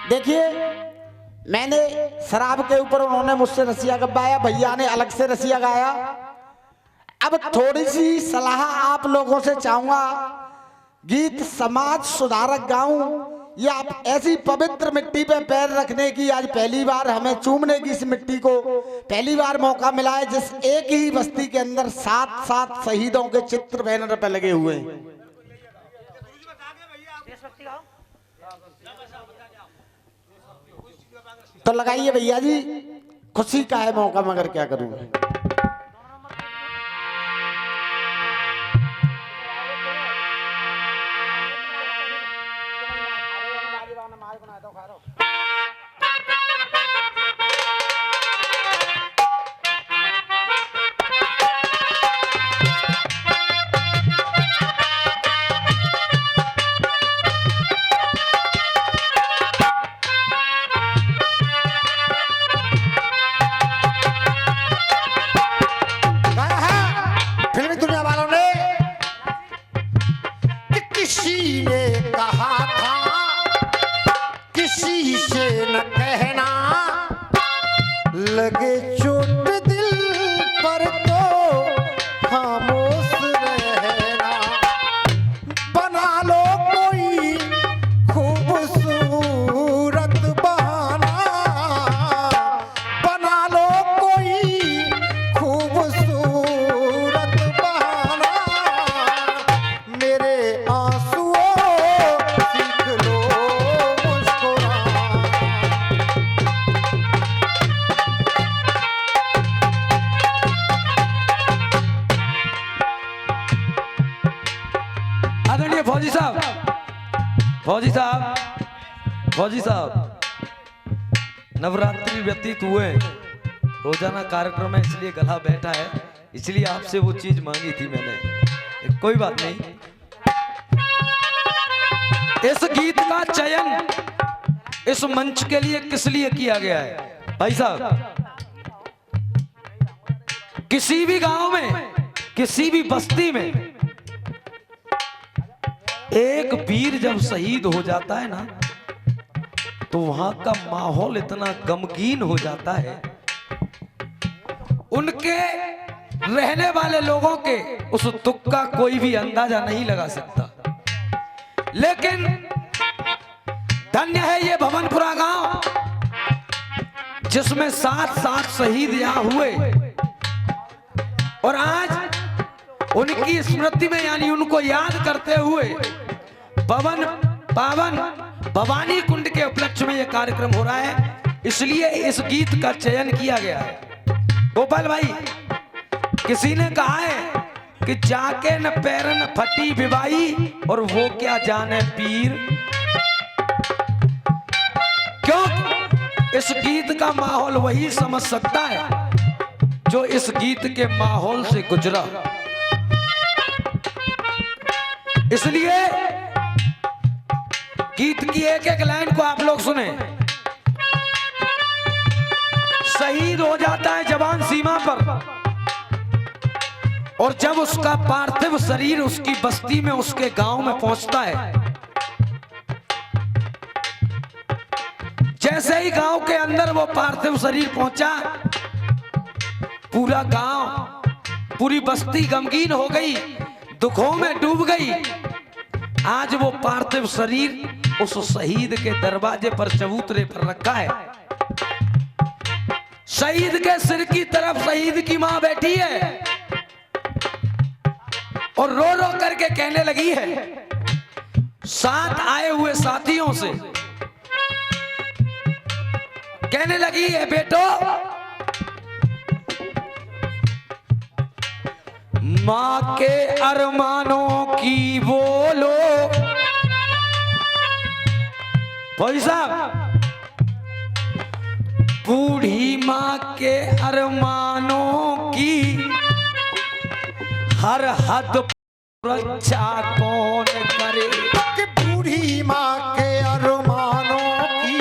देखिए, मैंने शराब के ऊपर उन्होंने मुझसे रसिया गवाया, भैया ने अलग से रसिया गाया। अब थोड़ी सी सलाह आप लोगों से चाहूंगा, गीत समाज सुधारक गाऊं या आप ऐसी पवित्र मिट्टी पे पैर रखने की आज पहली बार हमें चूमने की इस मिट्टी को पहली बार मौका मिला है, जिस एक ही बस्ती के अंदर 7-7 शहीदों के चित्र बैनर पे लगे हुए हैं। तो लगाइए भैया जी, खुशी का है मौका, मगर क्या करूं। लगे चोट दिल पर तो खामोश रहना, बना लो कोई खूबसूरत बहाना, बना लो कोई खूबसूरत बहाना, मेरे आंसुओं सीख लो मुस्कुराना। आदरणीय फौजी साहब, फौजी साहब, फौजी साहब, नवरात्रि व्यतीत हुए, रोजाना कार्यक्रम है इसलिए गला बैठा है, इसलिए आपसे वो चीज मांगी थी मैंने। कोई बात नहीं। इस गीत का चयन इस मंच के लिए किस लिए किया गया है भाई साहब? किसी भी गांव में, किसी भी बस्ती में एक वीर जब शहीद हो जाता है ना, तो वहां का माहौल इतना गमगीन हो जाता है, उनके रहने वाले लोगों के उस दुख का कोई भी अंदाजा नहीं लगा सकता। लेकिन धन्य है ये भवनपुरा गांव, जिसमें 7-7 शहीद यहां हुए, और आज उनकी स्मृति में यानी उनको याद करते हुए पवन पावन भवानी कुंड के उपलक्ष्य में यह कार्यक्रम हो रहा है, इसलिए इस गीत का चयन किया गया है। गोपाल भाई, किसी ने कहा है कि जाके न पैरन फटी विवाई और वो क्या जाने पीर, क्यों? इस गीत का माहौल वही समझ सकता है जो इस गीत के माहौल से गुजरा। इसलिए गीत की एक एक लाइन को आप लोग सुने। शहीद हो जाता है जवान सीमा पर, और जब उसका पार्थिव शरीर उसकी बस्ती में, उसके गांव में पहुंचता है, जैसे ही गांव के अंदर वो पार्थिव शरीर पहुंचा, पूरा गांव, पूरी बस्ती गमगीन हो गई, दुखों में डूब गई। आज वो पार्थिव शरीर उस शहीद के दरवाजे पर चबूतरे पर रखा है। शहीद के सिर की तरफ शहीद की मां बैठी है और रो रो करके कहने लगी है साथ आए हुए साथियों से, कहने लगी है, बेटो मां के अरमानों की बोलो। भाई साहब, बूढ़ी मां के अरमानों की हर हद रक्षा कौन करे, कि बूढ़ी माँ के अरमानों की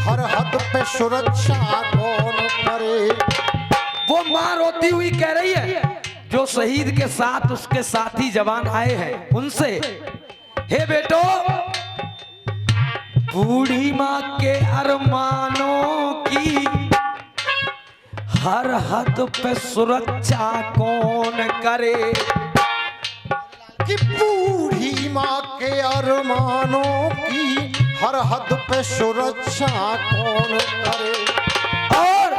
हर हद पे सुरक्षा कौन करे। वो मां रोती हुई कह रही है, जो शहीद के साथ उसके साथी जवान आए हैं उनसे, हे बेटो, बूढ़ी माँ के अरमानों की हर हद पे सुरक्षा कौन करे। कि बूढ़ी माँ के अरमानों की हर हद पे सुरक्षा कौन करे। और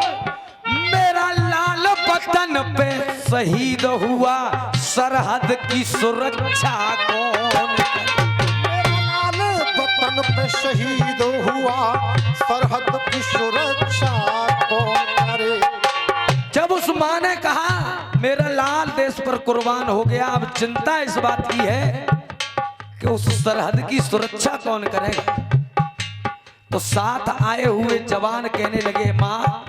मेरा लाल वतन पे शहीद हुआ, सरहद की सुरक्षा कौन करे। मेरा लाल वतन पे शहीद हुआ, सरहद की सुरक्षा कौन करे। जब उस माँ ने कहा मेरा लाल देश पर कुर्बान हो गया, अब चिंता इस बात की है कि उस सरहद की सुरक्षा कौन करेगा। तो साथ आए हुए जवान कहने लगे, माँ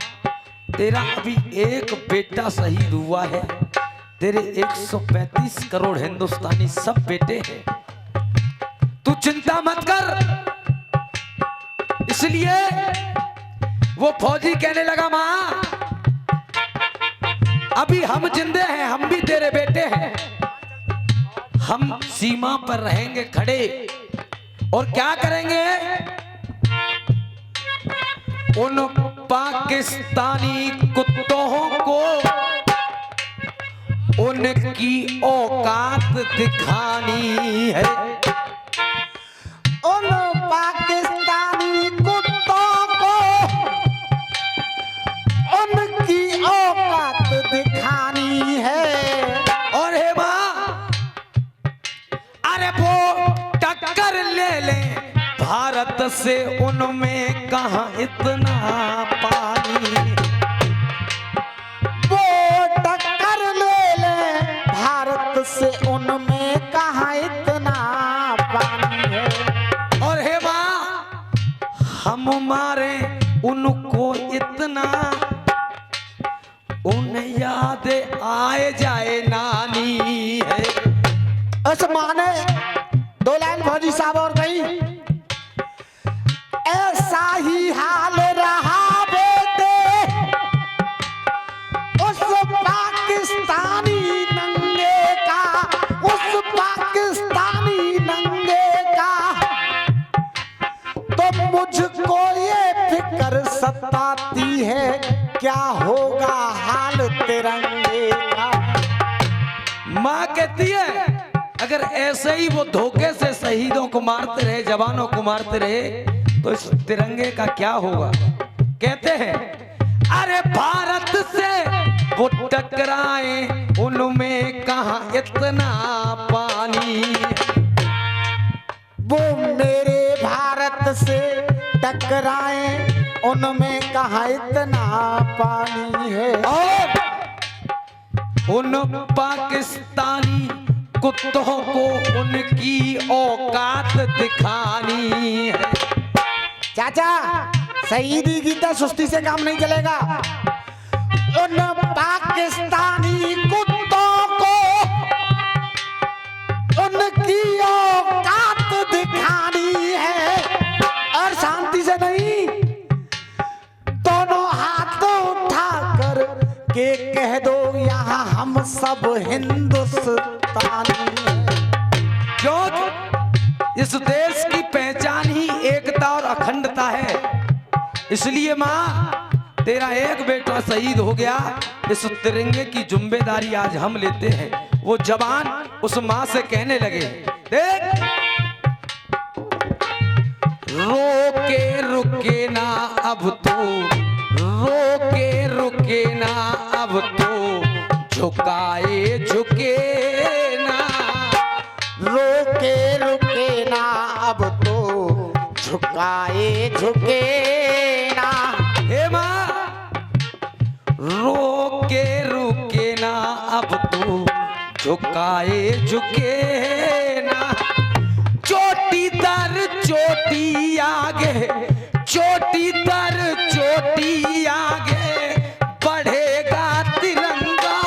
तेरा अभी एक बेटा शहीद हुआ है, तेरे 135 करोड़ हिंदुस्तानी सब बेटे हैं, तू चिंता मत कर। इसलिए वो फौजी कहने लगा, माँ अभी हम जिंदे हैं, हम भी तेरे बेटे हैं, हम सीमा पर रहेंगे खड़े और क्या करेंगे, उन पाकिस्तानी कुत्तों को उनकी औकात दिखानी है। उन पाकिस्तानी कुत्तों को उनकी औकात दिखानी है। और हे माँ, अरे वो टक्कर ले ले भारत से, उनमें कहाँ इतना पानी। वो टक्कर ले ले भारत से, उनमें कहाँ इतना पानी है। और हे माँ, हम मारे उनको इतना, उन्हें याद आए जाए नानी है। उस माँ ने दो लाइन फौजी साहब और कही, ऐसा ही हाल रहा बेटे उस पाकिस्तानी नंगे का, उस पाकिस्तानी नंगे का। तो मुझको ये फिक्र सताती है, क्या होगा हाल तिरंगे का। माँ कहती है अगर ऐसे ही वो धोखे से शहीदों को मारते रहे, जवानों को मारते रहे, तो इस तिरंगे का क्या होगा। कहते हैं अरे भारत से वो टकराए, उनमें कहाँ इतना पानी। वो मेरे भारत से टकराए, उनमें कहाँ इतना पानी है। और उन पाकिस्तानी कुत्तों को उनकी औकात दिखानी है। चाचा शहीदी की तो सुस्ती से काम नहीं चलेगा। उन पाकिस्तानी कुत्तों को उनकी औकात दिखानी है, और शांति से नहीं, दोनों हाथों उठाकर के कह दो यहाँ हम सब हिंदुस्तानी हैं। क्यों इस देश की पहचान ही एकता और अखंडता है। इसलिए माँ तेरा एक बेटा शहीद हो गया, इस तिरंगे की जिम्मेदारी आज हम लेते हैं। वो जवान उस माँ से कहने लगे, देख रोके रुके ना अब तो, रोके रुके ना अब तो, झुकाए झुके ना। रोके रुके ना अब तो, झुकाए झुके ना। हे माँ रोके रुके ना अब तो, झुकाए झुके ना। चोटी दर चोटी आगे, चोटी दर चोटी आगे, बढ़ेगा तिरंगा।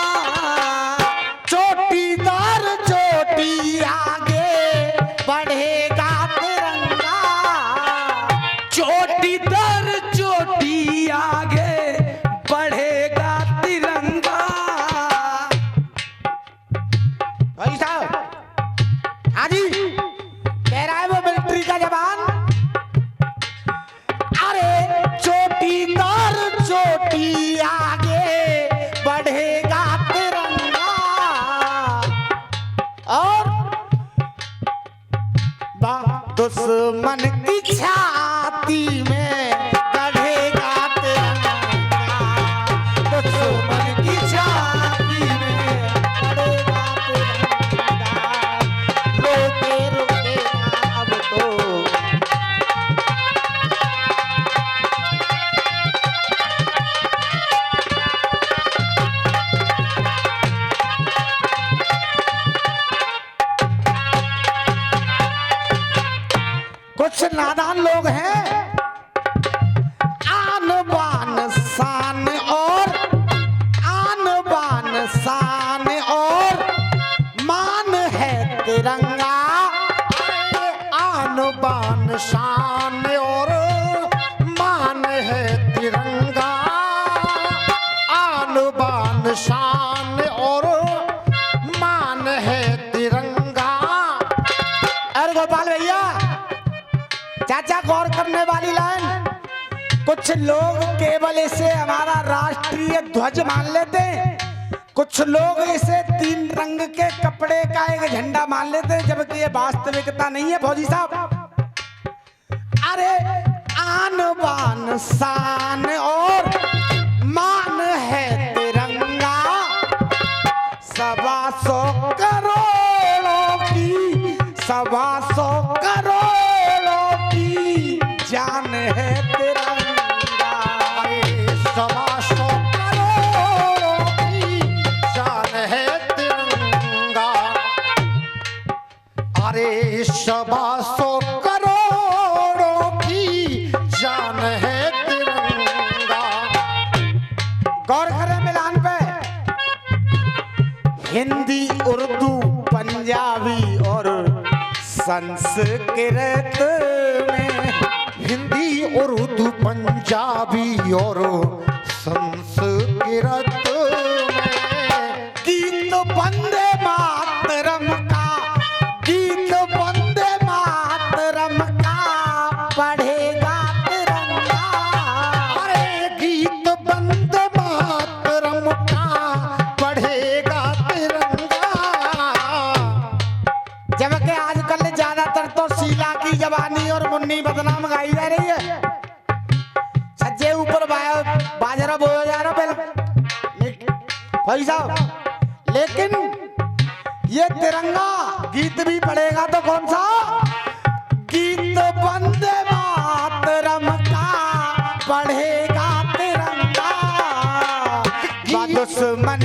चोटी दर चोटी आगे, बढ़ेगा तिरंगा। चोटी दर चोटी आगे, बढ़ेगा तिरंगा। भाई साहब, हाँ जी, कह रहा है वो मिलिट्री का जवान बेटी आगे बढ़ेगा तिरंगा और दुश्मन की छाती में गढ़ेगा तिरंगा, दुश्मन की छाती में गढ़ेगा तिरंगा, रोके रोके अब तो कुछ नादान लोग हैं, आन बान शान और आन बान शान और मान है तिरंगा, आन बान शान और मान है तिरंगा, आन बान शान और मान है तिरंगा। अरे गोपाल भैया, चाचा गौर करने वाली लाइन, कुछ लोग केवल इसे हमारा राष्ट्रीय ध्वज मान लेते हैं, कुछ लोग इसे 3 रंग के कपड़े का एक झंडा मान लेते हैं, जबकि ये वास्तविकता नहीं है फौजी साहब। अरे आन बान शान और मान है तिरंगा, 125 करोड़ों की 125 करोड़ों की जान है तिरंगा, 125 करोड़ों की जान है तिरंगा। अरे 125 करोड़ों की जान है तिरंगा। गौर करें मिलान पे, हिंदी उर्दू पंजाबी और संस्कृत में, हिंदी उर्दू पंजाबी और संस्कृत में गीत वंदे मातरम का, गीत वंदे मातरम का पढ़ेगा तिरंगा, अरे गीत वंदे मातरम का पढ़ेगा तिरंगा। जबकि आजकल ज्यादातर तो शीला की जवानी और मुन्नी बदनाम गाई जा रही है, सज्जे ऊपर बाजरा बोया जा रहा भाई साहब, लेकिन ये तिरंगा गीत भी पड़ेगा तो कौन सा, गीत वंदे मातरम का पढ़ेगा तिरंगा, दुश्मन